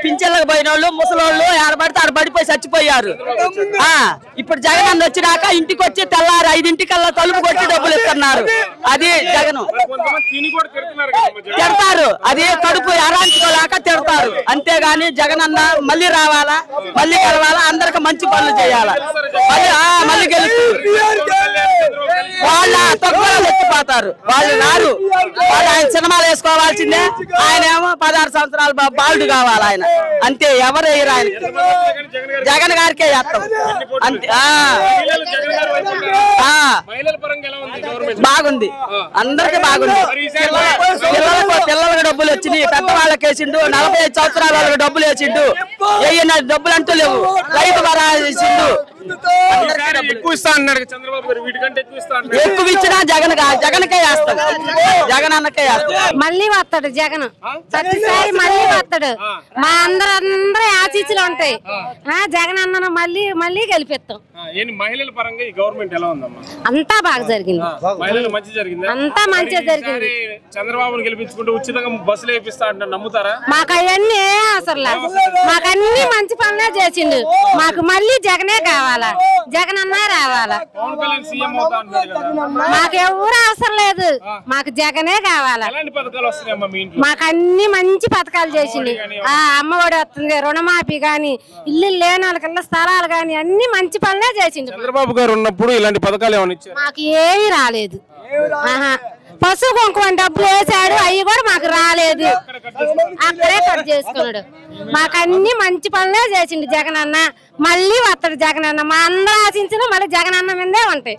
పింఛన్లకు పోయిన వాళ్ళు ముసలోళ్ళు ఆడబడితే ఆడబడిపోయి చచ్చిపోయారు. ఇప్పుడు జగన్ అన్న వచ్చినాక ఇంటికి వచ్చి తెల్లారు 5 తలుపు కొట్టి డబ్బులు ఇస్తున్నారు. అది జగన్ తిడతారు, అది కడుపు ఎరాంచుకోలేక తిడతారు. అంతేగాని జగన్ అన్న మళ్ళీ రావాలా, మళ్ళీ గెలవాలా, అందరికి మంచి పనులు చేయాలా, మళ్ళీ గెలుస్తారు. వాళ్ళ తక్కువ ఎత్తిపోతారు, వాళ్ళు రారు. వాళ్ళు ఆయన సినిమాలు వేసుకోవాల్సిందే. ఆయన ఏమో 16 సంవత్సరాలు బాలుడు కావాలి ఆయన. అంతే, ఎవరు వేయరు ఆయన. జగన్ గారికే చేస్తాం అంతే. బాగుంది, అందరికి బాగుంది. పిల్లలకు డబ్బులు వచ్చినాయి, పెద్దవాళ్ళకి వేసిండు. 45 సంవత్సరాల వాళ్ళకి డబ్బులు వేసిండు. వేయన డబ్బులు అంటూ లేవు. రైతు భరా వేసిండు. ఎక్కువ ఇచ్చినా జగన్కే వేస్తాం, జగన్ అన్నకే వేస్తాం. మళ్ళీ వస్తాడు జగన్, ప్రతిసారి మళ్ళీ వస్తాడు. మా అందరూ ఆశీస్సులు ఉంటాయి. జగన్ అన్న మళ్ళీ మళ్ళీ గెలిపిస్తాం. మహిళల పరంగా ఈ గవర్నమెంట్ ఎలా ఉందమ్మా? అంతా బాగా జరిగింది, అంతా మంచిగా జరిగింది. చంద్రబాబుని గెలిపించుకుంటూ ఉచితంగా బస్సులు వేపిస్తా అంటారు, నమ్ముతారా? మాకు అవన్నీ అసలు మాకన్నీ మంచి పనులే చేసిండు. మాకు మళ్ళీ జగనే కావాలా, జగన్ అన్నా రావాలా. మాకు ఎవరు అవసరం లేదు, మాకు జగనే కావాలా. మాకు అన్ని మంచి పథకాలు చేసిండు. అమ్మఒడి వస్తుంది, రుణమాఫీ గాని, ఇల్లు లేని వాళ్ళకి స్థలాలు గాని అన్ని మంచి పనులే చేసిండు. చంద్రబాబు గారు ఉన్నప్పుడు ఇలాంటి పథకాలు ఏమైనా ఇచ్చారు? మాకు ఏమీ రాలేదు. పశువు కుంకుమ డబ్బులు వేసాడు, అవి కూడా మాకు రాలేదు. అక్కడే కట్ చేసుకున్నాడు. మాకు అన్ని మంచి పనులే చేసిండు జగన్ అన్న. మళ్ళీ వస్తాడు జగన్ అన్న. మా అందరూ ఆశించిన మళ్ళీ జగన్ అన్న మీదే ఉంటాయి.